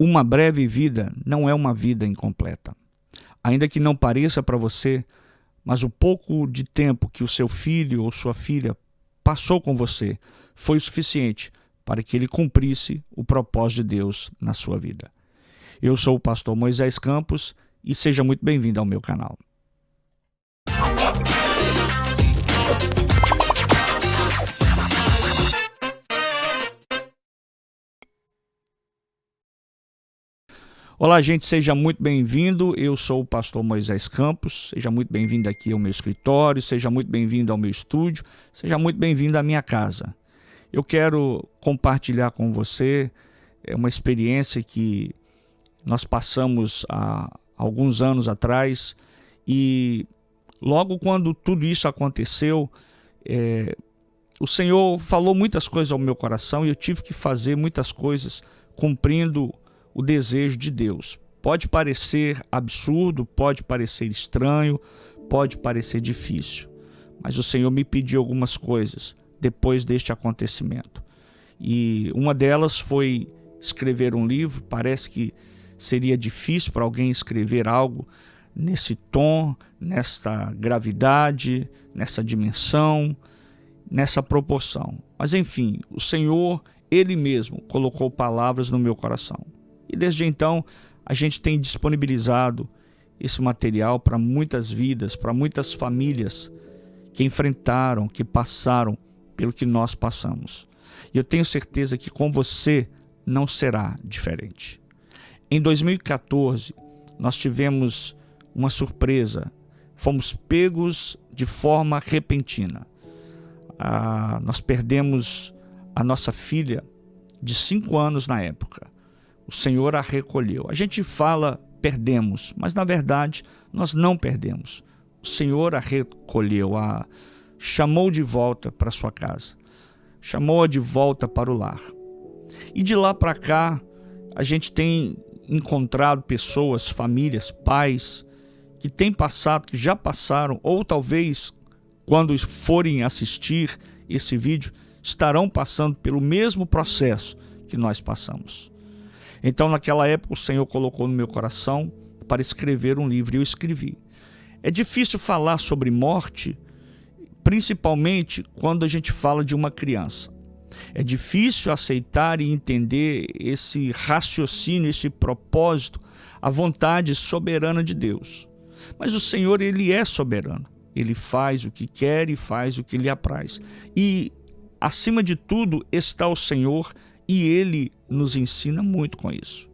Uma breve vida não é uma vida incompleta. Ainda que não pareça para você, mas o pouco de tempo que o seu filho ou sua filha passou com você foi o suficiente para que ele cumprisse o propósito de Deus na sua vida. Eu sou o pastor Moisés Campos e seja muito bem-vindo ao meu canal. Olá, gente, seja muito bem-vindo. Eu sou o pastor Moisés Campos. Seja muito bem-vindo aqui ao meu escritório, seja muito bem-vindo ao meu estúdio, seja muito bem-vindo à minha casa. Eu quero compartilhar com você uma experiência que nós passamos há alguns anos atrás e logo quando tudo isso aconteceu, o Senhor falou muitas coisas ao meu coração e eu tive que fazer muitas coisas cumprindo o desejo de Deus. Pode parecer absurdo, pode parecer estranho, pode parecer difícil, mas o Senhor me pediu algumas coisas depois deste acontecimento. E uma delas foi escrever um livro. Parece que seria difícil para alguém escrever algo nesse tom, nessa gravidade, nessa dimensão, nessa proporção. Mas enfim, o Senhor, Ele mesmo, colocou palavras no meu coração. E desde então, a gente tem disponibilizado esse material para muitas vidas, para muitas famílias que enfrentaram, que passaram pelo que nós passamos. E eu tenho certeza que com você não será diferente. Em 2014, nós tivemos uma surpresa. Fomos pegos de forma repentina. Nós perdemos a nossa filha de 5 anos na época. O Senhor a recolheu. A gente fala perdemos, mas na verdade nós não perdemos. O Senhor a recolheu, a chamou de volta para sua casa, chamou-a de volta para o lar. E de lá para cá, a gente tem encontrado pessoas, famílias, pais, que têm passado, que já passaram, ou talvez quando forem assistir esse vídeo, estarão passando pelo mesmo processo que nós passamos. Então, naquela época, o Senhor colocou no meu coração para escrever um livro e eu escrevi. É difícil falar sobre morte, principalmente quando a gente fala de uma criança. É difícil aceitar e entender esse raciocínio, esse propósito, a vontade soberana de Deus. Mas o Senhor, Ele é soberano. Ele faz o que quer e faz o que lhe apraz. E, acima de tudo, está o Senhor e Ele nos ensina muito com isso.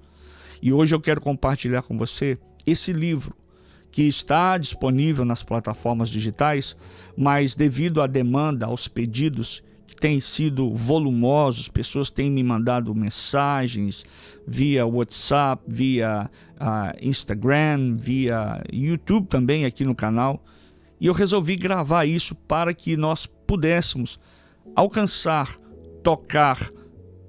E hoje eu quero compartilhar com você esse livro que está disponível nas plataformas digitais, mas devido à demanda, aos pedidos que têm sido volumosos, pessoas têm me mandado mensagens via WhatsApp, via Instagram, via YouTube também aqui no canal, e eu resolvi gravar isso para que nós pudéssemos alcançar, tocar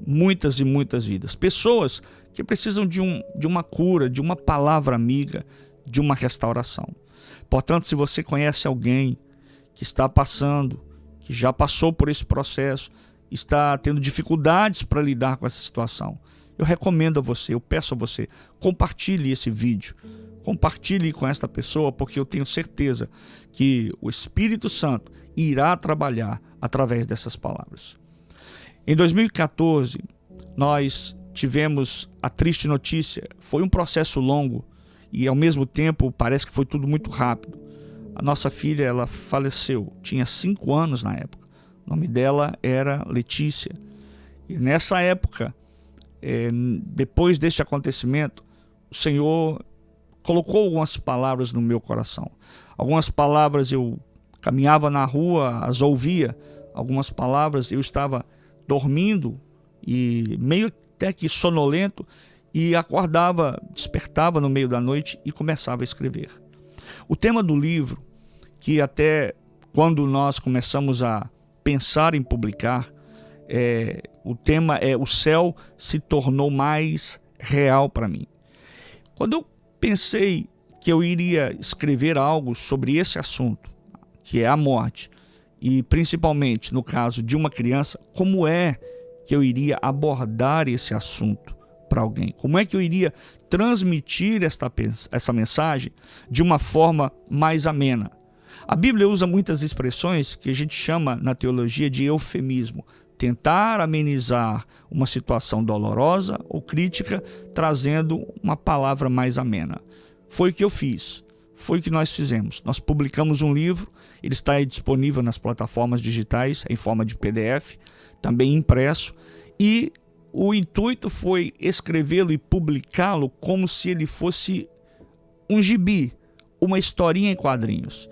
muitas e muitas vidas. Pessoas que precisam de uma cura, de uma palavra amiga, de uma restauração. Portanto, se você conhece alguém que está passando, que já passou por esse processo, está tendo dificuldades para lidar com essa situação, eu recomendo a você, eu peço a você, compartilhe esse vídeo, compartilhe com esta pessoa, porque eu tenho certeza que o Espírito Santo irá trabalhar através dessas palavras. Em 2014, nós tivemos a triste notícia. Foi um processo longo e, ao mesmo tempo, parece que foi tudo muito rápido. A nossa filha, ela faleceu, tinha 5 anos na época. O nome dela era Letícia. E nessa época, depois deste acontecimento, o Senhor colocou algumas palavras no meu coração. Algumas palavras eu caminhava na rua, as ouvia. Algumas palavras eu estava dormindo e meio até que sonolento e acordava, despertava no meio da noite e começava a escrever. O tema do livro, que até quando nós começamos a pensar em publicar, o tema é "O céu se tornou mais real para mim". Quando eu pensei que eu iria escrever algo sobre esse assunto, que é a morte, e principalmente no caso de uma criança, como é que eu iria abordar esse assunto para alguém? Como é que eu iria transmitir essa mensagem de uma forma mais amena? A Bíblia usa muitas expressões que a gente chama na teologia de eufemismo. Tentar amenizar uma situação dolorosa ou crítica, trazendo uma palavra mais amena. Foi o que eu fiz, foi o que nós fizemos. Nós publicamos um livro, ele está aí disponível nas plataformas digitais, em forma de PDF, também impresso, e o intuito foi escrevê-lo e publicá-lo como se ele fosse um gibi, uma historinha em quadrinhos.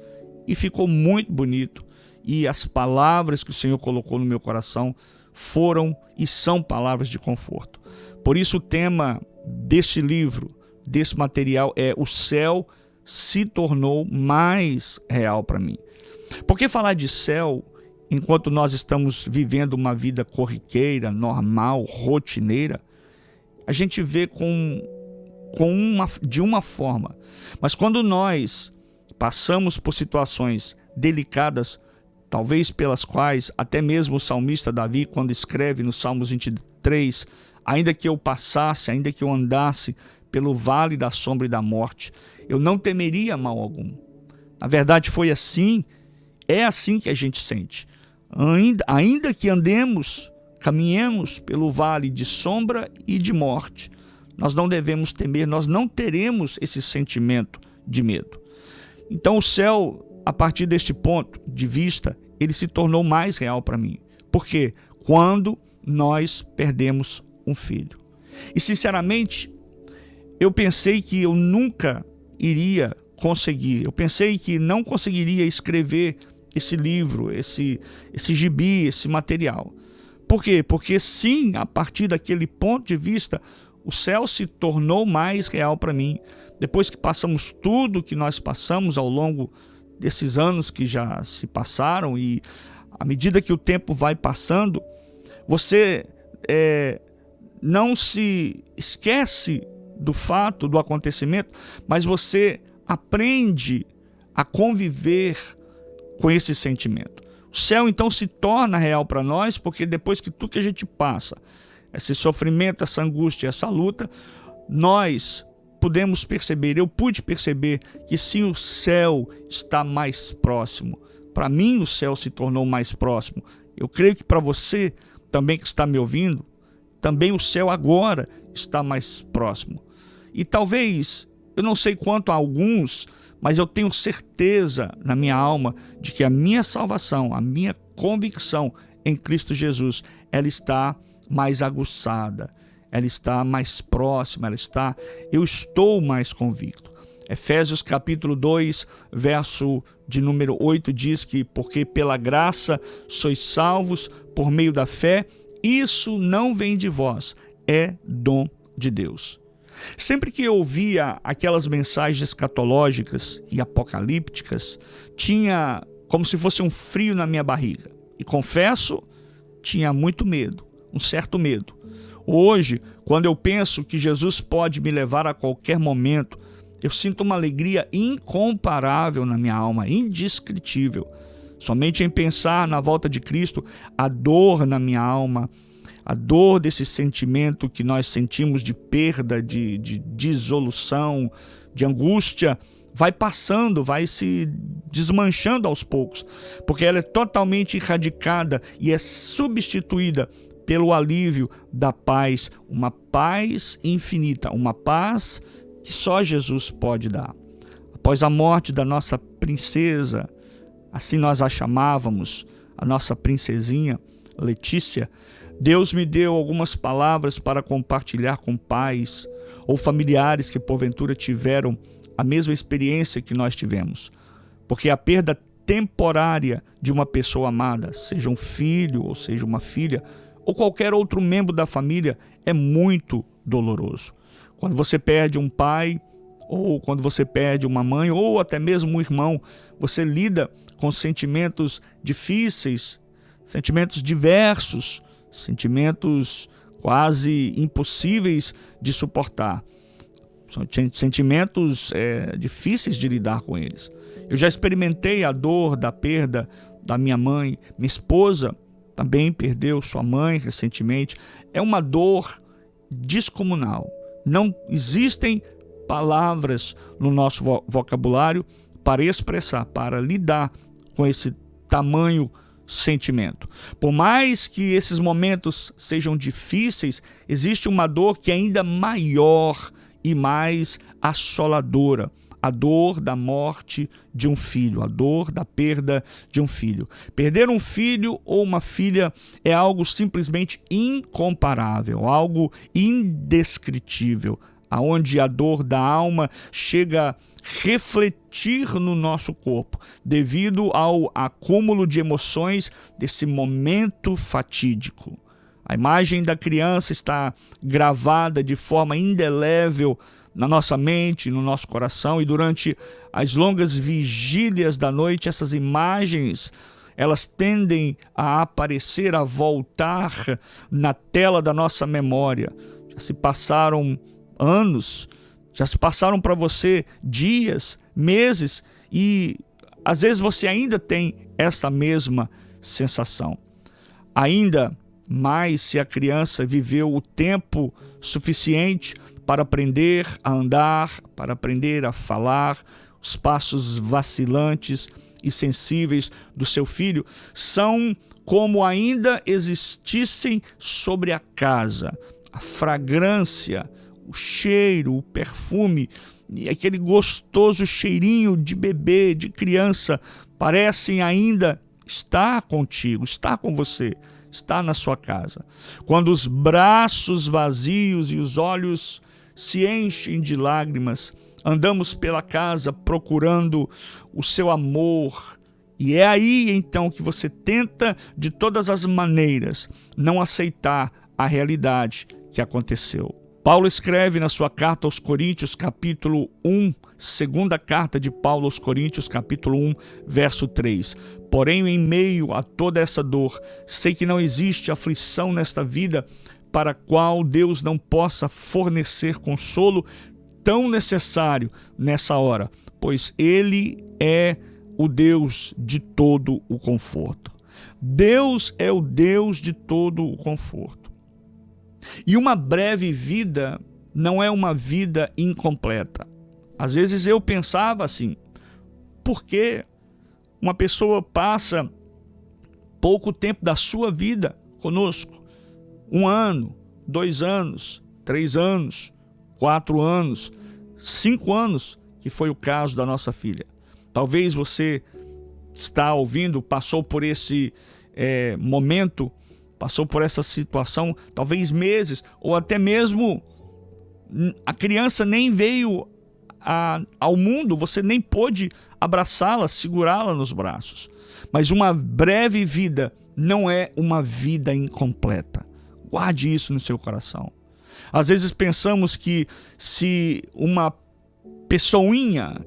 E ficou muito bonito. E as palavras que o Senhor colocou no meu coração foram e são palavras de conforto. Por isso o tema deste livro, desse material, é: o céu se tornou mais real para mim. Porque falar de céu, enquanto nós estamos vivendo uma vida corriqueira, normal, rotineira, a gente vê de uma forma. Mas quando nós passamos por situações delicadas, talvez pelas quais até mesmo o salmista Davi, quando escreve no Salmos 23, ainda que eu passasse, ainda que eu andasse pelo vale da sombra e da morte, eu não temeria mal algum. Na verdade foi assim, é assim que a gente sente. Ainda que caminhemos pelo vale de sombra e de morte, nós não devemos temer, nós não teremos esse sentimento de medo. Então o céu, a partir deste ponto de vista, ele se tornou mais real para mim. Por quê? Quando nós perdemos um filho. E sinceramente, eu pensei que eu nunca iria conseguir. Eu pensei que não conseguiria escrever esse livro, esse gibi, esse material. Por quê? Porque sim, a partir daquele ponto de vista, o céu se tornou mais real para mim. Depois que passamos tudo que nós passamos ao longo desses anos que já se passaram, e à medida que o tempo vai passando, você não se esquece do fato, do acontecimento, mas você aprende a conviver com esse sentimento. O céu então se torna real para nós, porque depois que tudo que a gente passa, esse sofrimento, essa angústia, essa luta, nós podemos perceber, eu pude perceber que sim, o céu está mais próximo. Para mim o céu se tornou mais próximo. Eu creio que para você também que está me ouvindo, também o céu agora está mais próximo. E talvez, eu não sei quanto a alguns, mas eu tenho certeza na minha alma de que a minha salvação, a minha convicção em Cristo Jesus, ela está mais aguçada, ela está mais próxima, eu estou mais convicto. Efésios capítulo 2, verso de número 8 diz que porque pela graça sois salvos por meio da fé, isso não vem de vós, é dom de Deus. Sempre que eu ouvia aquelas mensagens escatológicas e apocalípticas, tinha como se fosse um frio na minha barriga. E confesso, tinha muito medo, um certo medo. Hoje, quando eu penso que Jesus pode me levar a qualquer momento, eu sinto uma alegria incomparável na minha alma, indescritível. Somente em pensar na volta de Cristo, a dor na minha alma, a dor desse sentimento que nós sentimos de perda, de dissolução, de angústia, vai passando, vai se desmanchando aos poucos, porque ela é totalmente erradicada e é substituída pelo alívio da paz, uma paz infinita, uma paz que só Jesus pode dar. Após a morte da nossa princesa, assim nós a chamávamos, a nossa princesinha Letícia, Deus me deu algumas palavras para compartilhar com pais ou familiares que porventura tiveram a mesma experiência que nós tivemos. Porque a perda temporária de uma pessoa amada, seja um filho ou seja uma filha, ou qualquer outro membro da família, é muito doloroso. Quando você perde um pai, ou quando você perde uma mãe, ou até mesmo um irmão, você lida com sentimentos difíceis, sentimentos diversos, sentimentos quase impossíveis de suportar. São sentimentos difíceis de lidar com eles. Eu já experimentei a dor da perda da minha mãe. Minha esposa também perdeu sua mãe recentemente. É uma dor descomunal. Não existem palavras no nosso vocabulário para expressar, para lidar com esse tamanho sentimento. Por mais que esses momentos sejam difíceis, existe uma dor que é ainda maior e mais assoladora. A dor da morte de um filho, a dor da perda de um filho. Perder um filho ou uma filha é algo simplesmente incomparável, algo indescritível, aonde a dor da alma chega a refletir no nosso corpo, devido ao acúmulo de emoções desse momento fatídico. A imagem da criança está gravada de forma indelével na nossa mente, no nosso coração, e durante as longas vigílias da noite, essas imagens, elas tendem a aparecer, a voltar na tela da nossa memória. Já se passaram anos, já se passaram para você dias, meses, e às vezes você ainda tem essa mesma sensação. Ainda mais se a criança viveu o tempo suficiente para aprender a andar, para aprender a falar. Os passos vacilantes e sensíveis do seu filho são como ainda existissem sobre a casa. A fragrância, o cheiro, o perfume e aquele gostoso cheirinho de bebê, de criança, parecem ainda estar contigo, estar com você, estar na sua casa. Quando os braços vazios e os olhos se enchem de lágrimas, andamos pela casa procurando o seu amor, e é aí então que você tenta de todas as maneiras não aceitar a realidade que aconteceu. Paulo escreve na sua carta aos Coríntios, capítulo 1, segunda carta de Paulo aos Coríntios, capítulo 1, verso 3. Porém, em meio a toda essa dor, sei que não existe aflição nesta vida para a qual Deus não possa fornecer consolo tão necessário nessa hora, pois Ele é o Deus de todo o conforto. Deus é o Deus de todo o conforto. E uma breve vida não é uma vida incompleta. Às vezes eu pensava assim, por que uma pessoa passa pouco tempo da sua vida conosco? 1 ano, 2 anos, 3 anos, 4 anos, 5 anos, que foi o caso da nossa filha. Talvez você está ouvindo, passou por esse momento, passou por essa situação, talvez meses, ou até mesmo a criança nem veio ao mundo, você nem pôde abraçá-la, segurá-la nos braços. Mas uma breve vida não é uma vida incompleta. Guarde isso no seu coração. Às vezes pensamos que se uma pessoinha,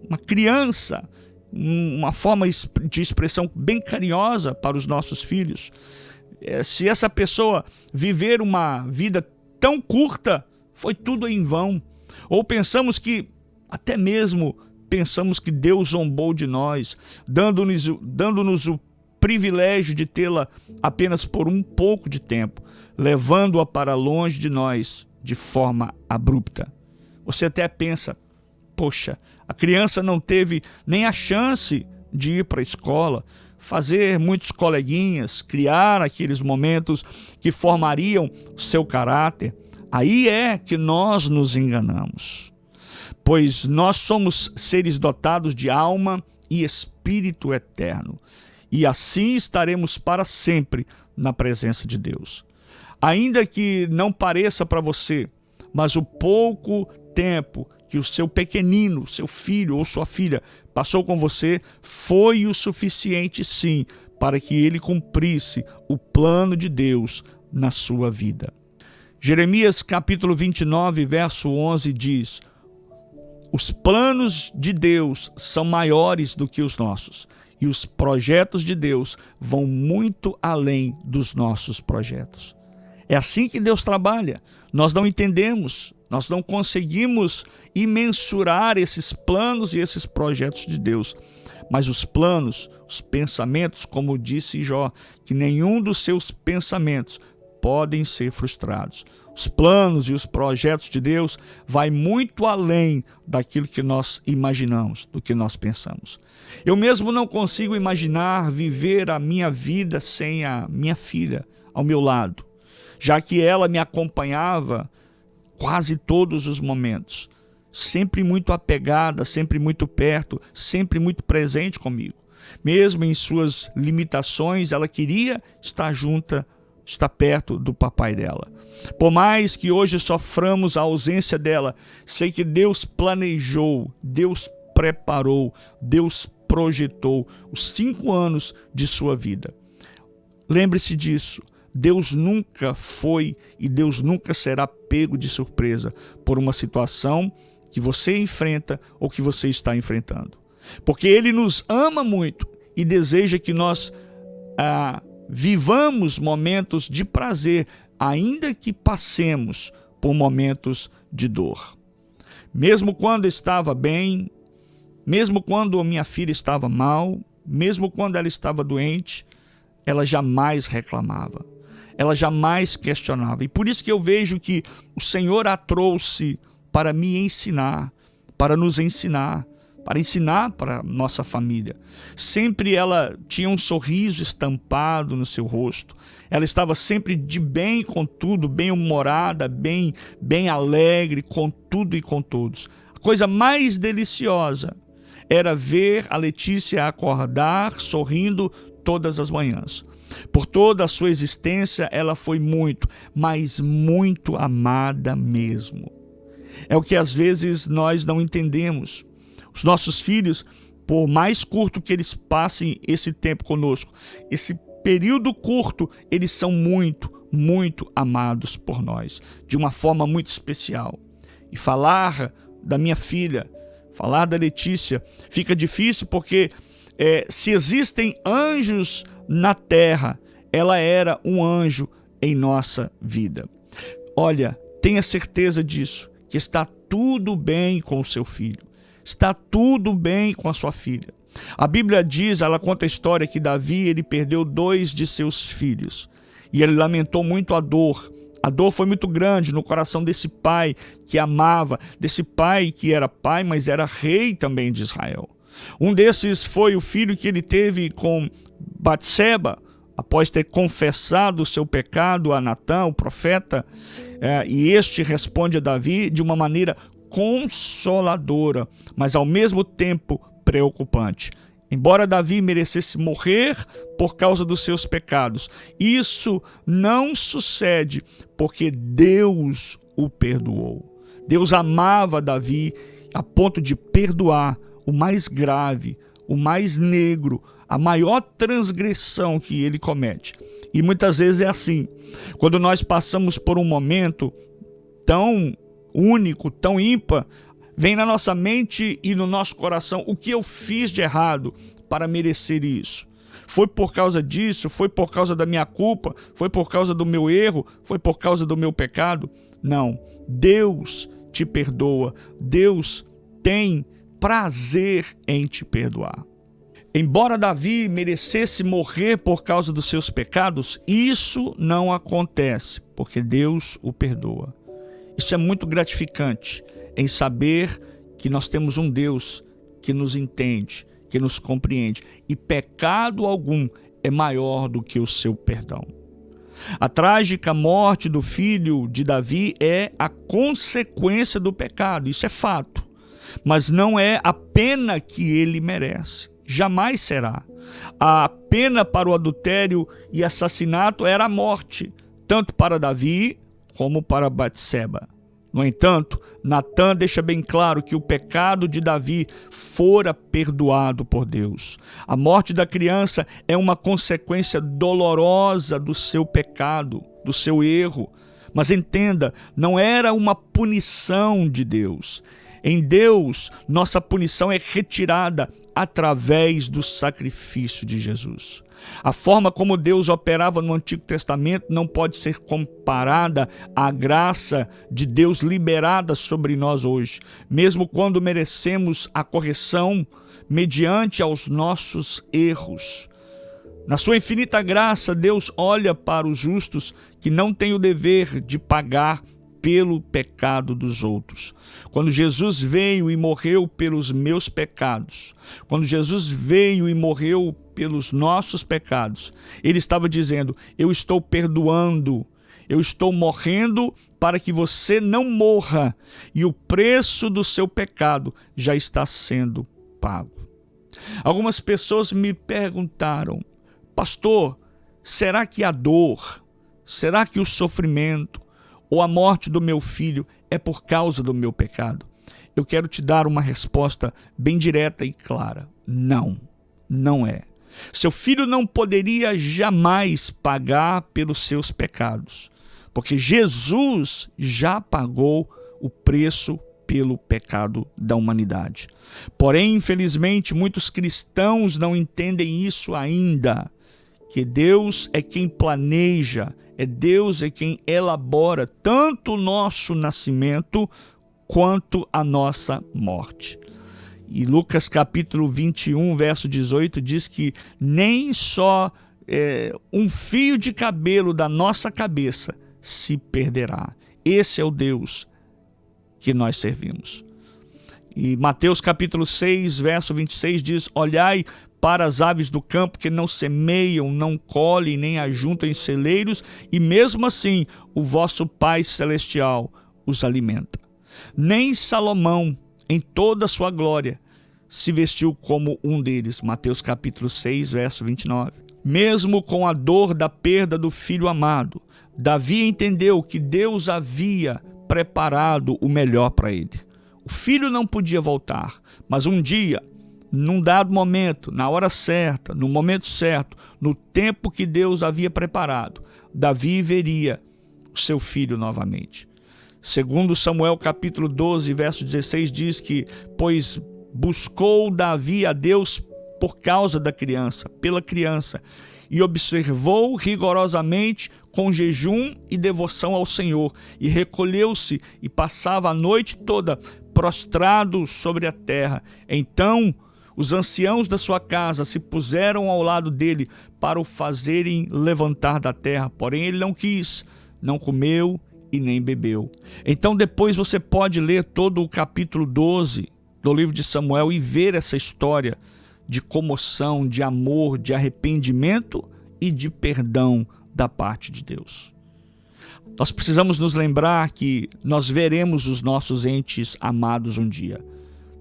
uma criança, uma forma de expressão bem carinhosa para os nossos filhos, se essa pessoa viver uma vida tão curta, foi tudo em vão. Ou pensamos que, até mesmo pensamos que Deus zombou de nós, dando-nos o privilégio de tê-la apenas por um pouco de tempo, levando-a para longe de nós de forma abrupta. Você até pensa, poxa, a criança não teve nem a chance de ir para a escola, fazer muitos coleguinhas, criar aqueles momentos que formariam seu caráter. Aí é que nós nos enganamos, pois nós somos seres dotados de alma e espírito eterno, e assim estaremos para sempre na presença de Deus. Ainda que não pareça para você, mas o pouco tempo que o seu pequenino, seu filho ou sua filha passou com você foi o suficiente, sim, para que ele cumprisse o plano de Deus na sua vida. Jeremias capítulo 29, verso 11 diz: os planos de Deus são maiores do que os nossos, e os projetos de Deus vão muito além dos nossos projetos. É assim que Deus trabalha. Nós não entendemos, nós não conseguimos imensurar esses planos e esses projetos de Deus. Mas os planos, os pensamentos, como disse Jó, que nenhum dos seus pensamentos podem ser frustrados. Os planos e os projetos de Deus vai muito além daquilo que nós imaginamos, do que nós pensamos. Eu mesmo não consigo imaginar viver a minha vida sem a minha filha ao meu lado, já que ela me acompanhava quase todos os momentos, sempre muito apegada, sempre muito perto, sempre muito presente comigo. Mesmo em suas limitações, ela queria estar está perto do papai dela. Por mais que hoje soframos a ausência dela, sei que Deus planejou, Deus preparou, Deus projetou os 5 anos de sua vida. Lembre-se disso, Deus nunca foi e Deus nunca será pego de surpresa por uma situação que você enfrenta ou que você está enfrentando. Porque Ele nos ama muito e deseja que nós vivamos momentos de prazer, ainda que passemos por momentos de dor. Mesmo quando estava bem, mesmo quando a minha filha estava mal, mesmo quando ela estava doente, ela jamais reclamava, ela jamais questionava. E por isso que eu vejo que o Senhor a trouxe para me ensinar, para nos ensinar, para ensinar para nossa família. Sempre ela tinha um sorriso estampado no seu rosto. Ela estava sempre de bem com tudo, bem-humorada, bem alegre com tudo e com todos. A coisa mais deliciosa era ver a Letícia acordar sorrindo todas as manhãs. Por toda a sua existência, ela foi muito, mas muito amada mesmo. É o que às vezes nós não entendemos. Os nossos filhos, por mais curto que eles passem esse tempo conosco, esse período curto, eles são muito, muito amados por nós, de uma forma muito especial. E falar da minha filha, falar da Letícia, fica difícil porque se existem anjos na terra, ela era um anjo em nossa vida. Olha, tenha certeza disso, que está tudo bem com o seu filho. Está tudo bem com a sua filha. A Bíblia diz, ela conta a história que Davi, ele perdeu 2 de seus filhos. E ele lamentou muito a dor. A dor foi muito grande no coração desse pai que amava, desse pai que era pai, mas era rei também de Israel. Um desses foi o filho que ele teve com Batseba, após ter confessado o seu pecado a Natã, o profeta, e este responde a Davi de uma maneira consoladora, mas ao mesmo tempo preocupante. Embora Davi merecesse morrer por causa dos seus pecados, isso não sucede porque Deus o perdoou. Deus amava Davi a ponto de perdoar o mais grave, o mais negro, a maior transgressão que ele comete. E muitas vezes é assim. Quando nós passamos por um momento tão único, tão ímpar, vem na nossa mente e no nosso coração: o que eu fiz de errado para merecer isso? Foi por causa disso? Foi por causa da minha culpa? Foi por causa do meu erro? Foi por causa do meu pecado? Não. Deus te perdoa. Deus tem prazer em te perdoar. Embora Davi merecesse morrer por causa dos seus pecados, isso não acontece, porque Deus o perdoa. Isso é muito gratificante, em saber que nós temos um Deus que nos entende, que nos compreende, e pecado algum é maior do que o seu perdão. A trágica morte do filho de Davi é a consequência do pecado, isso é fato, mas não é a pena que ele merece, jamais será. A pena para o adultério e assassinato era a morte, tanto para Davi como para Batseba. No entanto, Natã deixa bem claro que o pecado de Davi fora perdoado por Deus. A morte da criança é uma consequência dolorosa do seu pecado, do seu erro. Mas entenda, não era uma punição de Deus. Em Deus, nossa punição é retirada através do sacrifício de Jesus. A forma como Deus operava no Antigo Testamento não pode ser comparada à graça de Deus liberada sobre nós hoje, mesmo quando merecemos a correção mediante aos nossos erros. Na sua infinita graça, Deus olha para os justos que não têm o dever de pagar pelo pecado dos outros. Quando Jesus veio e morreu pelos meus pecados, quando Jesus veio e morreu pelos nossos pecados, ele estava dizendo: eu estou perdoando, eu estou morrendo para que você não morra, e o preço do seu pecado já está sendo pago. Algumas pessoas me perguntaram: pastor, será que a dor, será que o sofrimento ou a morte do meu filho é por causa do meu pecado? Eu quero te dar uma resposta bem direta e clara: não, não é. Seu filho não poderia jamais pagar pelos seus pecados, porque Jesus já pagou o preço pelo pecado da humanidade. Porém, infelizmente, muitos cristãos não entendem isso ainda, que Deus é quem planeja, Deus é quem elabora tanto o nosso nascimento quanto a nossa morte. E Lucas capítulo 21, verso 18 diz que nem só um fio de cabelo da nossa cabeça se perderá. Esse é o Deus que nós servimos. E Mateus capítulo 6, verso 26 diz: olhai para as aves do campo, que não semeiam, não colhem, nem ajuntam em celeiros, e mesmo assim o vosso Pai Celestial os alimenta. Nem Salomão, em toda a sua glória, se vestiu como um deles. Mateus capítulo 6, verso 29. Mesmo com a dor da perda do filho amado, Davi entendeu que Deus havia preparado o melhor para ele. O filho não podia voltar, mas um dia, num dado momento, na hora certa, no momento certo, no tempo que Deus havia preparado, Davi veria o seu filho novamente. Segundo Samuel capítulo 12, verso 16 diz que: pois buscou Davi a Deus por causa da criança, pela criança, e observou rigorosamente com jejum e devoção ao Senhor, e recolheu-se e passava a noite toda prostrado sobre a terra. Então os anciãos da sua casa se puseram ao lado dele para o fazerem levantar da terra, porém ele não quis, não comeu e nem bebeu. Então depois você pode ler todo o capítulo 12 do livro de Samuel e ver essa história de comoção, de amor, de arrependimento e de perdão da parte de Deus. Nós precisamos nos lembrar que nós veremos os nossos entes amados um dia.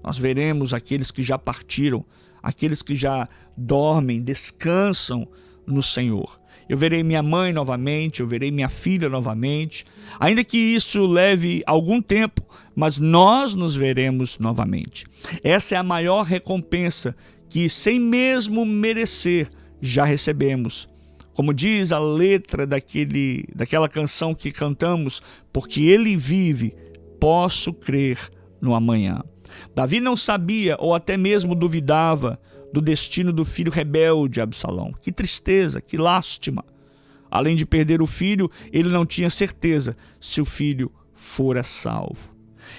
Nós veremos aqueles que já partiram, aqueles que já dormem, descansam no Senhor. Eu verei minha mãe novamente, eu verei minha filha novamente, ainda que isso leve algum tempo, mas nós nos veremos novamente. Essa é a maior recompensa que, sem mesmo merecer, já recebemos. Como diz a letra daquela canção que cantamos: porque ele vive, posso crer no amanhã. Davi não sabia ou até mesmo duvidava do destino do filho rebelde Absalão. Que tristeza, que lástima. Além de perder o filho, ele não tinha certeza se o filho fora salvo.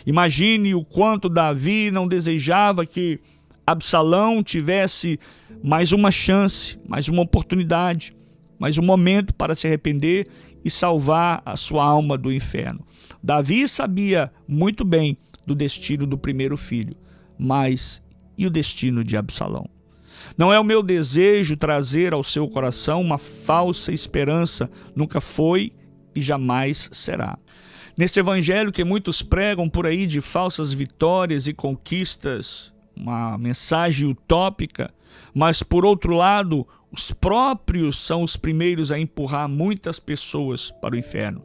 Imagine o quanto Davi não desejava que Absalão tivesse mais uma chance, mais uma oportunidade, mais um momento para se arrepender e salvar a sua alma do inferno. Davi sabia muito bem do destino do primeiro filho, mas e o destino de Absalão? Não é o meu desejo trazer ao seu coração uma falsa esperança, nunca foi e jamais será. Nesse evangelho que muitos pregam por aí de falsas vitórias e conquistas, uma mensagem utópica, mas por outro lado, os próprios são os primeiros a empurrar muitas pessoas para o inferno.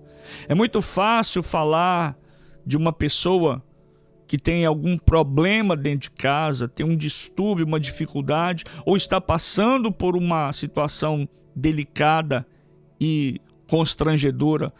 É muito fácil falar de uma pessoa que tem algum problema dentro de casa, tem um distúrbio, uma dificuldade, ou está passando por uma situação delicada e constrangedora.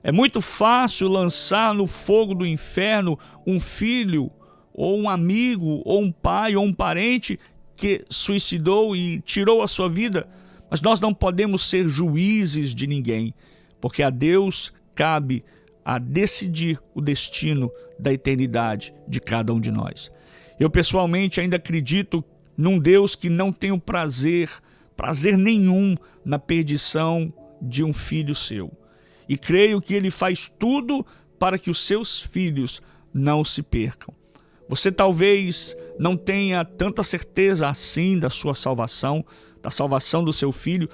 É muito fácil lançar no fogo do inferno um filho, ou um amigo, ou um pai, ou um parente que suicidou e tirou a sua vida. Mas nós não podemos ser juízes de ninguém, porque a Deus cabe a decidir o destino da eternidade de cada um de nós. Eu pessoalmente ainda acredito num Deus que não tem o prazer prazer nenhum na perdição de um filho seu. E creio que ele faz tudo para que os seus filhos não se percam. Você talvez não tenha tanta certeza assim da sua salvação, da salvação do seu filho,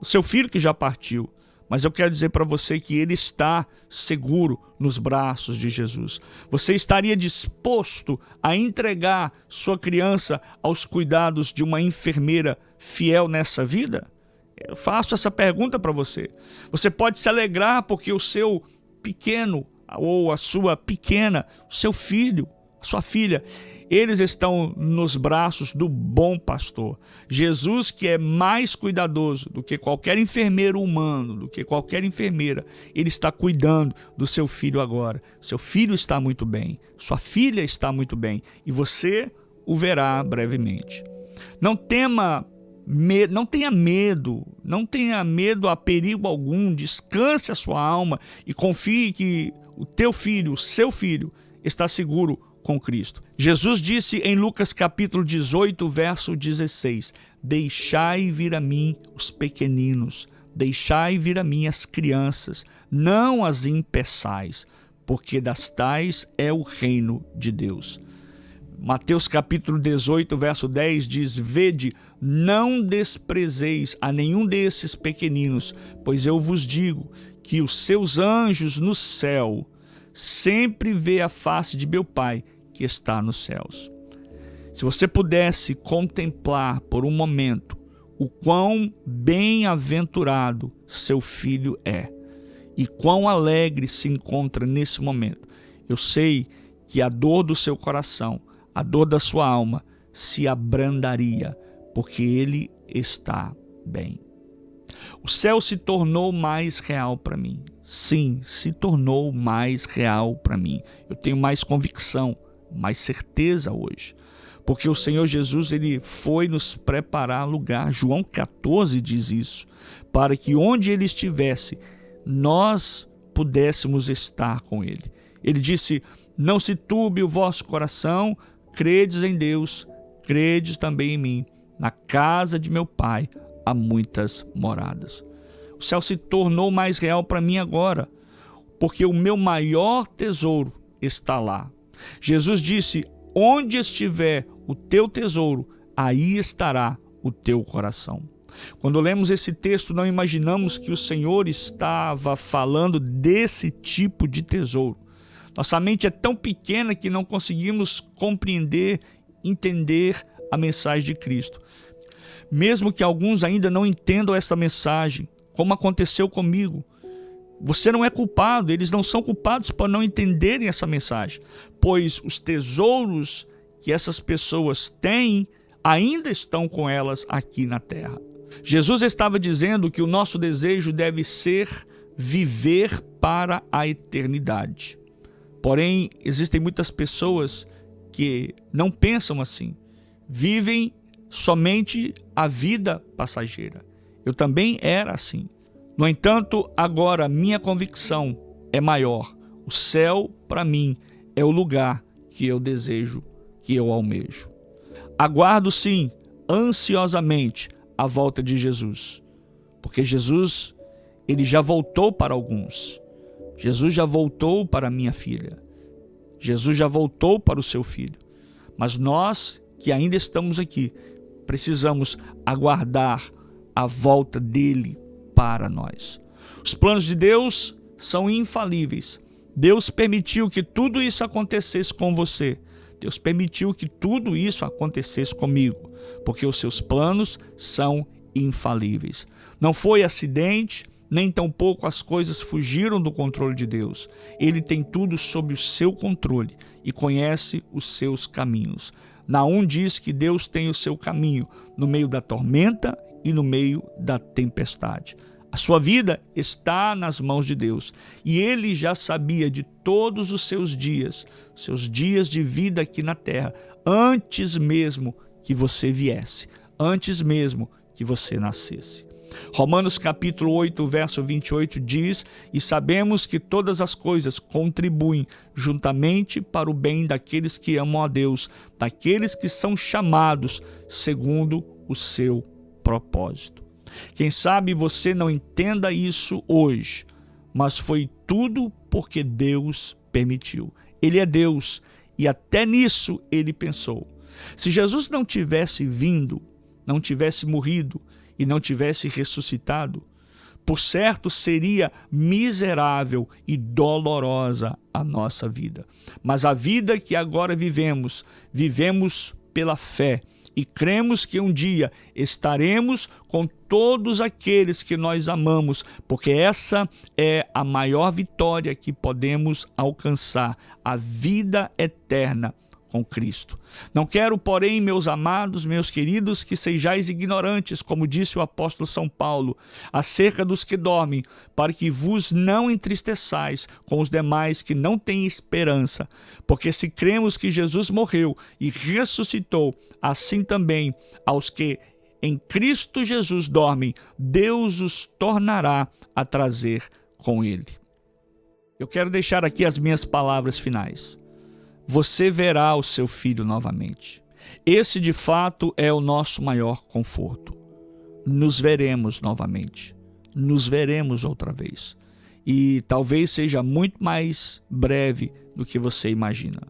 o seu filho que já partiu. Mas eu quero dizer para você que ele está seguro nos braços de Jesus. Você estaria disposto a entregar sua criança aos cuidados de uma enfermeira fiel nessa vida? Eu faço essa pergunta para você. Você pode se alegrar porque o seu pequeno ou a sua pequena, o seu filho, a sua filha, eles estão nos braços do bom pastor. Jesus, que é mais cuidadoso do que qualquer enfermeiro humano, do que qualquer enfermeira, ele está cuidando do seu filho agora. Seu filho está muito bem, sua filha está muito bem e você o verá brevemente. Não tenha medo a perigo algum, descanse a sua alma e confie que o teu filho, o seu filho, está seguro com Cristo. Jesus disse em Lucas capítulo 18, verso 16, deixai vir a mim os pequeninos, deixai vir a mim as crianças, não as impeçais, porque das tais é o reino de Deus. Mateus capítulo 18, verso 10 diz, vede, não desprezeis a nenhum desses pequeninos, pois eu vos digo que os seus anjos no céu sempre vê a face de meu Pai que está nos céus. Se você pudesse contemplar por um momento o quão bem-aventurado seu filho é e quão alegre se encontra nesse momento, eu sei que a dor do seu coração, a dor da sua alma se abrandaria, porque ele está bem. O céu se tornou mais real para mim. Sim, se tornou mais real para mim. Eu tenho mais convicção, mais certeza hoje. Porque o Senhor Jesus, ele foi nos preparar lugar. João 14 diz isso. Para que onde ele estivesse, nós pudéssemos estar com ele. Ele disse, não se turbe o vosso coração, credes em Deus, credes também em mim. Na casa de meu Pai há muitas moradas. O céu se tornou mais real para mim agora, porque o meu maior tesouro está lá. Jesus disse, onde estiver o teu tesouro, aí estará o teu coração. Quando lemos esse texto, não imaginamos que o Senhor estava falando desse tipo de tesouro. Nossa mente é tão pequena que não conseguimos compreender, entender a mensagem de Cristo. Mesmo que alguns ainda não entendam essa mensagem, como aconteceu comigo, você não é culpado, eles não são culpados por não entenderem essa mensagem, pois os tesouros que essas pessoas têm ainda estão com elas aqui na terra. Jesus estava dizendo que o nosso desejo deve ser viver para a eternidade. Porém, existem muitas pessoas que não pensam assim, vivem somente a vida passageira. Eu também era assim. No entanto, agora minha convicção é maior. O céu, para mim, é o lugar que eu desejo, que eu almejo. Aguardo, sim, ansiosamente a volta de Jesus. Porque Jesus, ele já voltou para alguns. Jesus já voltou para a minha filha. Jesus já voltou para o seu filho. Mas nós, que ainda estamos aqui, precisamos aguardar a volta dele para nós. Os planos de Deus são infalíveis. Deus permitiu que tudo isso acontecesse com você. Deus permitiu que tudo isso acontecesse comigo, porque os seus planos são infalíveis. Não foi acidente, nem tampouco as coisas fugiram do controle de Deus. Ele tem tudo sob o seu controle e conhece os seus caminhos. Naum diz que Deus tem o seu caminho no meio da tormenta e no meio da tempestade. A sua vida está nas mãos de Deus e Ele já sabia de todos os seus dias de vida aqui na terra, antes mesmo que você viesse, antes mesmo que você nascesse. Romanos capítulo 8, verso 28 diz, e sabemos que todas as coisas contribuem juntamente para o bem daqueles que amam a Deus, daqueles que são chamados segundo o seu propósito. Quem sabe você não entenda isso hoje, mas foi tudo porque Deus permitiu. Ele é Deus e até nisso ele pensou. Se Jesus não tivesse vindo, não tivesse morrido e não tivesse ressuscitado, por certo seria miserável e dolorosa a nossa vida. Mas a vida que agora vivemos pela fé e cremos que um dia estaremos com todos aqueles que nós amamos, porque essa é a maior vitória que podemos alcançar, a vida eterna com Cristo. Não quero, porém, meus amados, meus queridos, que sejais ignorantes, como disse o apóstolo São Paulo, acerca dos que dormem, para que vos não entristeçais com os demais que não têm esperança. Porque se cremos que Jesus morreu e ressuscitou, assim também aos que em Cristo Jesus dormem, Deus os tornará a trazer com ele. Eu quero deixar aqui as minhas palavras finais. Você verá o seu filho novamente. Esse, de fato, é o nosso maior conforto. Nos veremos novamente. Nos veremos outra vez. E talvez seja muito mais breve do que você imagina.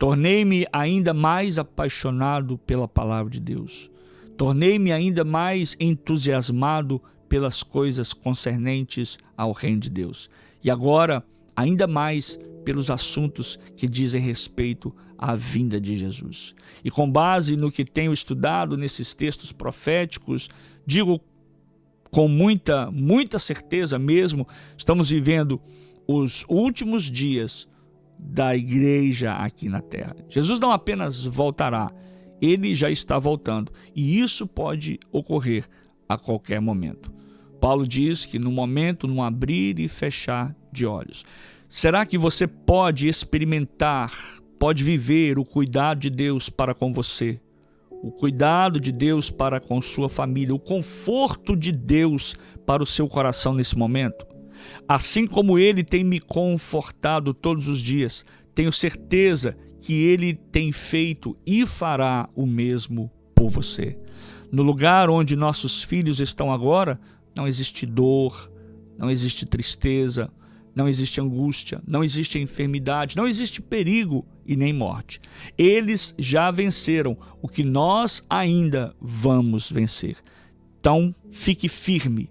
Tornei-me ainda mais apaixonado pela palavra de Deus. Tornei-me ainda mais entusiasmado pelas coisas concernentes ao reino de Deus. E agora, ainda mais pelos assuntos que dizem respeito à vinda de Jesus. E com base no que tenho estudado nesses textos proféticos, digo com muita certeza mesmo, estamos vivendo os últimos dias da igreja aqui na terra. Jesus não apenas voltará, ele já está voltando. E isso pode ocorrer a qualquer momento. Paulo diz que no momento, no abrir e fechar de olhos. Será que você pode experimentar, pode viver o cuidado de Deus para com você? O cuidado de Deus para com sua família, o conforto de Deus para o seu coração nesse momento? Assim como Ele tem me confortado todos os dias, tenho certeza que Ele tem feito e fará o mesmo por você. No lugar onde nossos filhos estão agora, não existe dor, não existe tristeza, não existe angústia, não existe enfermidade, não existe perigo e nem morte. Eles já venceram o que nós ainda vamos vencer. Então, fique firme.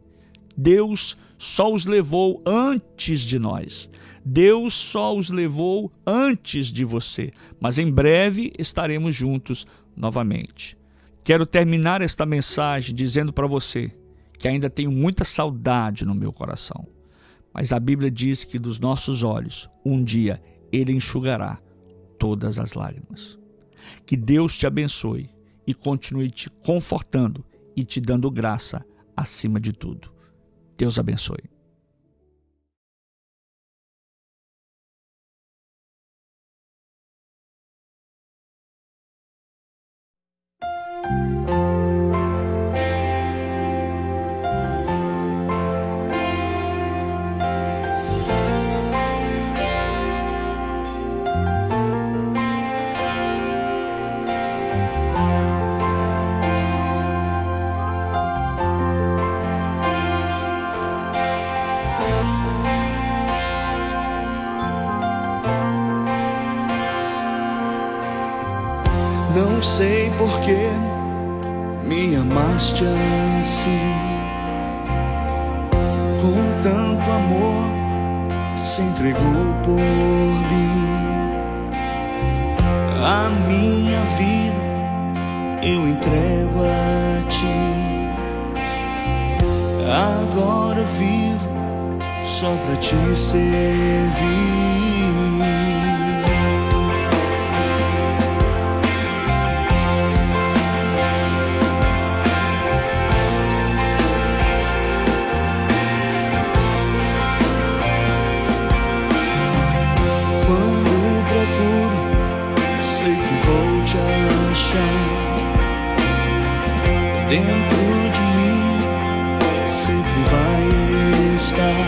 Deus só os levou antes de nós. Deus só os levou antes de você. Mas em breve estaremos juntos novamente. Quero terminar esta mensagem dizendo para você que ainda tenho muita saudade no meu coração. Mas a Bíblia diz que dos nossos olhos, um dia, Ele enxugará todas as lágrimas. Que Deus te abençoe e continue te confortando e te dando graça acima de tudo. Deus abençoe. Não sei por que me amaste assim, com tanto amor se entregou por mim. A minha vida eu entrego a ti. Agora vivo só pra te servir. Dentro de mim sempre vai estar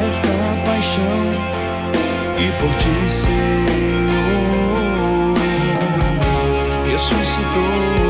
esta paixão e por ti, Senhor, ressuscitou